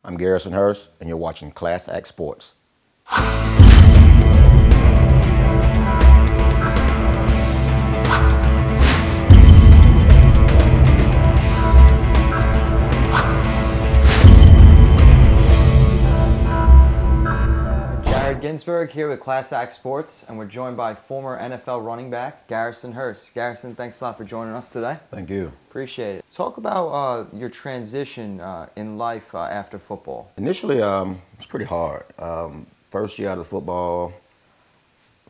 I'm Garrison Hearst, and you're watching Class Act Sports. Ginsberg here with Class Act Sports, and we're joined by former NFL running back Garrison Hearst. Garrison, thanks a lot for joining us today. Thank you. Appreciate it. Talk about your transition in life after football. Initially, it's pretty hard. First year out of football,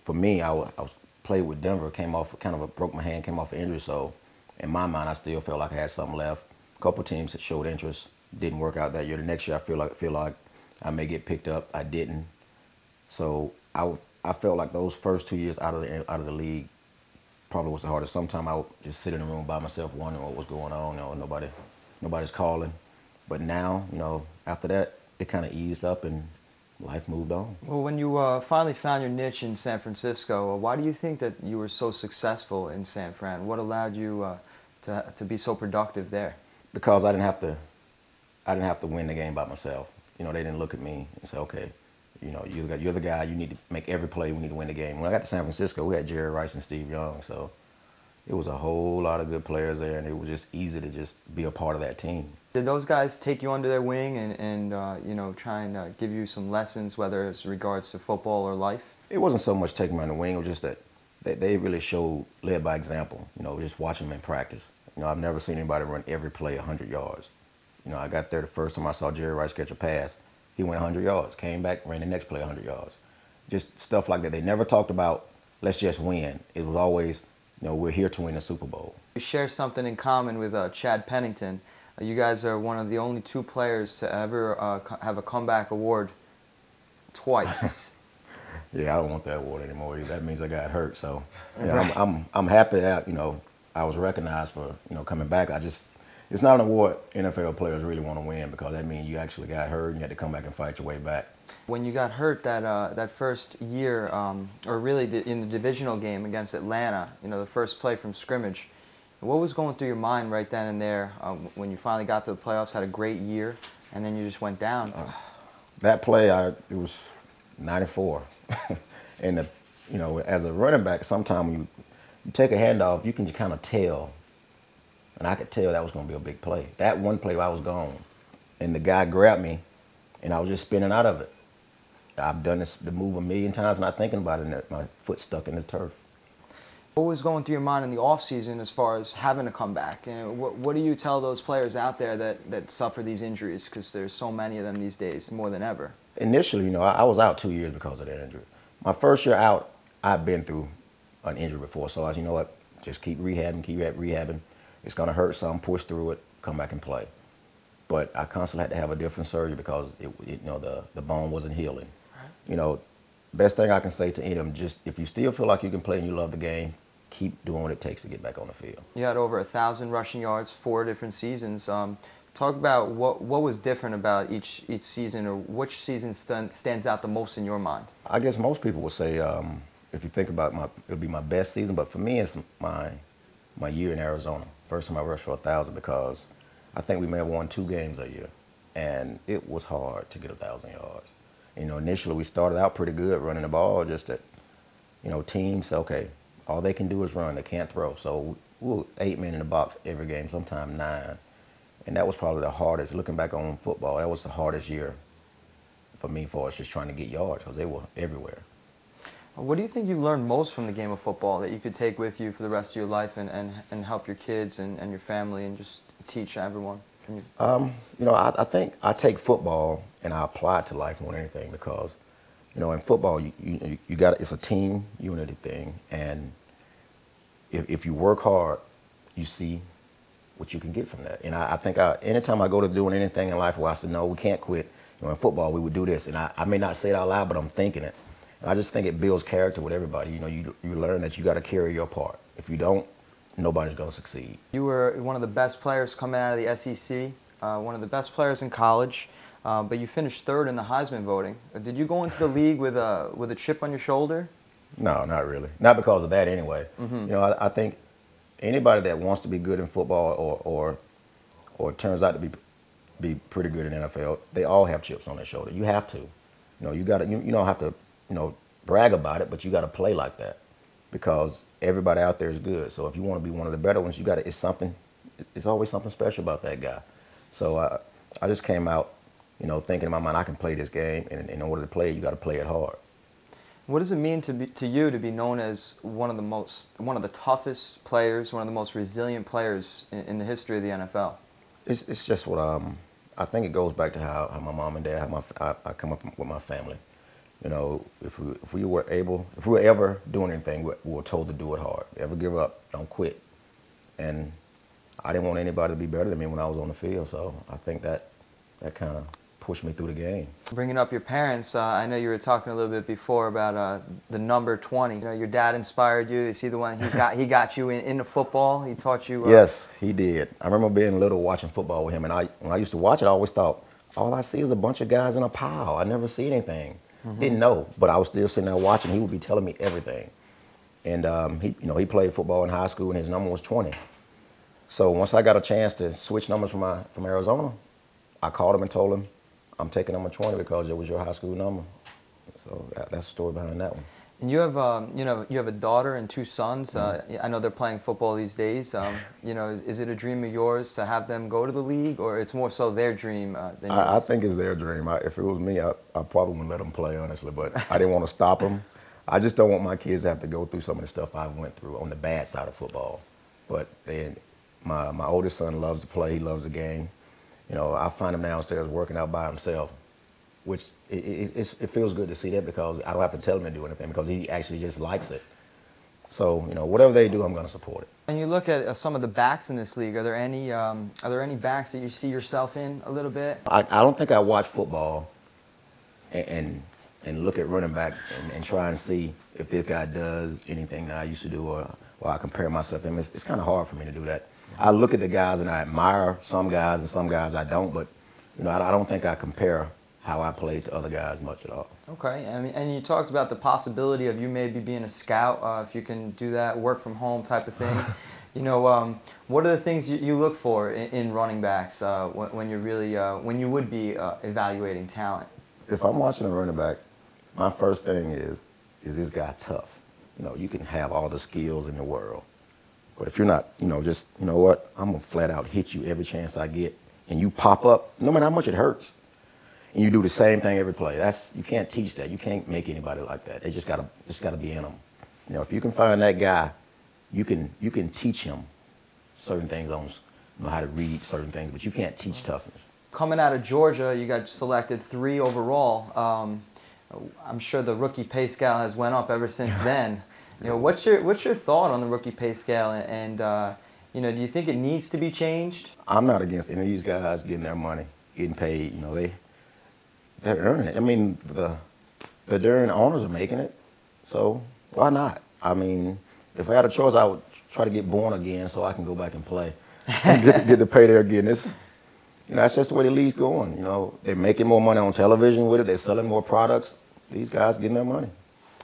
for me, I was played with Denver, came off broke my hand, came off an injury. So in my mind, I still felt like I had something left. A couple teams that showed interest, didn't work out that year. The next year, I feel like I may get picked up. I didn't. So I felt like those first 2 years out of the league probably was the hardest. Sometimes I would just sit in the room by myself wondering what was going on. Nobody's calling. But now, after that, it kind of eased up and life moved on. Well, when you finally found your niche in San Francisco, why do you think that you were so successful in San Fran? What allowed you to be so productive there? Because I didn't have to win the game by myself. They didn't look at me and say, okay, you're the guy. You need to make every play. We need to win the game. When I got to San Francisco, we had Jerry Rice and Steve Young, so it was a whole lot of good players there, and it was just easy to just be a part of that team. Did those guys take you under their wing and try and give you some lessons, whether it's regards to football or life? It wasn't so much taking me under the wing. It was just that they really led by example. Just watching them in practice. I've never seen anybody run every play 100 yards. I got there the first time I saw Jerry Rice catch a pass. He went 100 yards, came back, ran the next play 100 yards. Just stuff like that. They never talked about, let's just win. It was always, we're here to win the Super Bowl. You share something in common with Chad Pennington. You guys are one of the only two players to ever have a comeback award twice. Yeah, I don't want that award anymore. That means I got hurt. So yeah, right. I'm happy that I was recognized for coming back. It's not an award NFL players really want to win, because that means you actually got hurt and you had to come back and fight your way back. When you got hurt that first year, or really in the divisional game against Atlanta, the first play from scrimmage, what was going through your mind right then and there when you finally got to the playoffs, had a great year, and then you just went down? That play, it was 94. And as a running back, sometimes when you take a handoff, you can just kind of tell. And I could tell that was going to be a big play. That one play, I was gone. And the guy grabbed me, and I was just spinning out of it. I've done the move a million times, not thinking about it, and my foot stuck in the turf. What was going through your mind in the offseason as far as having to come back? What do you tell those players out there that suffer these injuries? Because there's so many of them these days, more than ever. Initially, I was out 2 years because of that injury. My first year out, I've been through an injury before. So I was, just keep rehabbing. It's going to hurt some, push through it, come back and play. But I constantly had to have a different surgery because the bone wasn't healing. Right. Best thing I can say to any of them, just if you still feel like you can play and you love the game, keep doing what it takes to get back on the field. You had over 1,000 rushing yards, 4 different seasons. Talk about what was different about each season, or which season stands out the most in your mind? I guess most people would say, if you think about it'll be my best season, but for me it's my year in Arizona. First time I rushed for 1,000, because I think we may have won 2 games that year, and it was hard to get 1,000 yards. Initially we started out pretty good running the ball, just that, teams, okay, all they can do is run, they can't throw. So we were 8 men in the box every game, sometimes 9. And that was probably the hardest, looking back on football, that was the hardest year for me for us just trying to get yards, because they were everywhere. What do you think you learned most from the game of football that you could take with you for the rest of your life and help your kids and your family and just teach everyone? I think I take football and I apply it to life more than anything, because, in football, it's a team unity thing. And if you work hard, you see what you can get from that. And I think anytime I go to doing anything in life where I said, no, we can't quit, in football we would do this. And I may not say it out loud, but I'm thinking it. I just think it builds character with everybody. You learn that you got to carry your part. If you don't, nobody's going to succeed. You were one of the best players coming out of the SEC, one of the best players in college, but you finished 3rd in the Heisman voting. Did you go into the league with a chip on your shoulder? No, not really. Not because of that anyway. Mm-hmm. I think anybody that wants to be good in football or turns out to be be pretty good in the NFL, they all have chips on their shoulder. You have to. You got to. You don't have to. Brag about it, but you got to play like that because everybody out there is good. So if you want to be one of the better ones, you got to. It's something. It's always something special about that guy. So I just came out, thinking in my mind I can play this game, and in order to play it, you got to play it hard. What does it mean to you to be known as one of the toughest players, one of the most resilient players in the history of the NFL? It's just what I think it goes back to how my mom and dad, how I come up with my family. If we were ever doing anything, we were told to do it hard. Never give up, don't quit. And I didn't want anybody to be better than me when I was on the field, so I think that kind of pushed me through the game. Bringing up your parents, I know you were talking a little bit before about the number 20. Your dad inspired you. Is he the one he got you into football? He taught you? Yes, he did. I remember being little watching football with him, and when I used to watch it, I always thought, all I see is a bunch of guys in a pile. I never see anything. Didn't know, but I was still sitting there watching. He would be telling me everything. And he played football in high school, and his number was 20. So once I got a chance to switch numbers from Arizona, I called him and told him, I'm taking number 20 because it was your high school number. So that's the story behind that one. And you have, you have a daughter and 2 sons. I know they're playing football these days. Is it a dream of yours to have them go to the league, or it's more so their dream than yours? I think it's their dream. If it was me, I probably wouldn't let them play, honestly. But I didn't want to stop them. I just don't want my kids to have to go through some of the stuff I went through on the bad side of football. But then my oldest son loves to play. He loves the game. I find him downstairs working out by himself, which it feels good to see that because I don't have to tell him to do anything because he actually just likes it. So, whatever they do, I'm going to support it. And you look at some of the backs in this league. Are there any backs that you see yourself in a little bit? I don't think I watch football and look at running backs and try and see if this guy does anything that I used to do or I compare myself to him. It's kind of hard for me to do that. I look at the guys and I admire some guys and some guys I don't, but I don't think I compare how I play to other guys much at all. Okay, and you talked about the possibility of you maybe being a scout, if you can do that, work from home type of thing. What are the things you look for in running backs when you're really when you would be evaluating talent? If I'm watching a running back, my first thing is this guy tough? You can have all the skills in the world, but if you're not, just what, I'm gonna flat out hit you every chance I get, and you pop up, no matter how much it hurts. And you do the same thing every play. You can't teach that. You can't make anybody like that. They just gotta be in them. If you can find that guy, you can teach him certain things on how to read certain things, but you can't teach toughness. Coming out of Georgia, you got selected 3 overall. I'm sure the rookie pay scale has went up ever since then. What's your thought on the rookie pay scale, and do you think it needs to be changed? I'm not against any of these guys getting their money, getting paid. They're earning it. I mean, the darn owners are making it, so why not? I mean, if I had a choice, I would try to get born again so I can go back and play and get the pay they're getting. That's just the way the league's going. They're making more money on television with it. They're selling more products. These guys getting their money.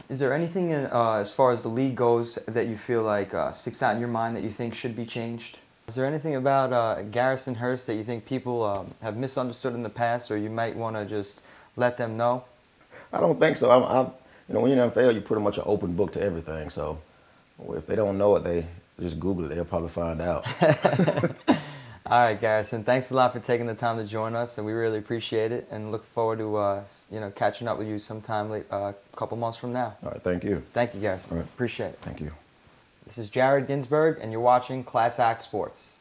Is there anything as far as the league goes that you feel like sticks out in your mind that you think should be changed? Is there anything about Garrison Hearst that you think people have misunderstood in the past, or you might want to just let them know? I don't think so. When you're in the NFL, you're pretty much an open book to everything. So if they don't know it, they just Google it. They'll probably find out. All right, Garrison. Thanks a lot for taking the time to join us, and we really appreciate it. And look forward to catching up with you sometime a couple months from now. All right. Thank you. Thank you, Garrison. All right. Appreciate it. Thank you. This is Jared Ginsberg, and you're watching Class Act Sports.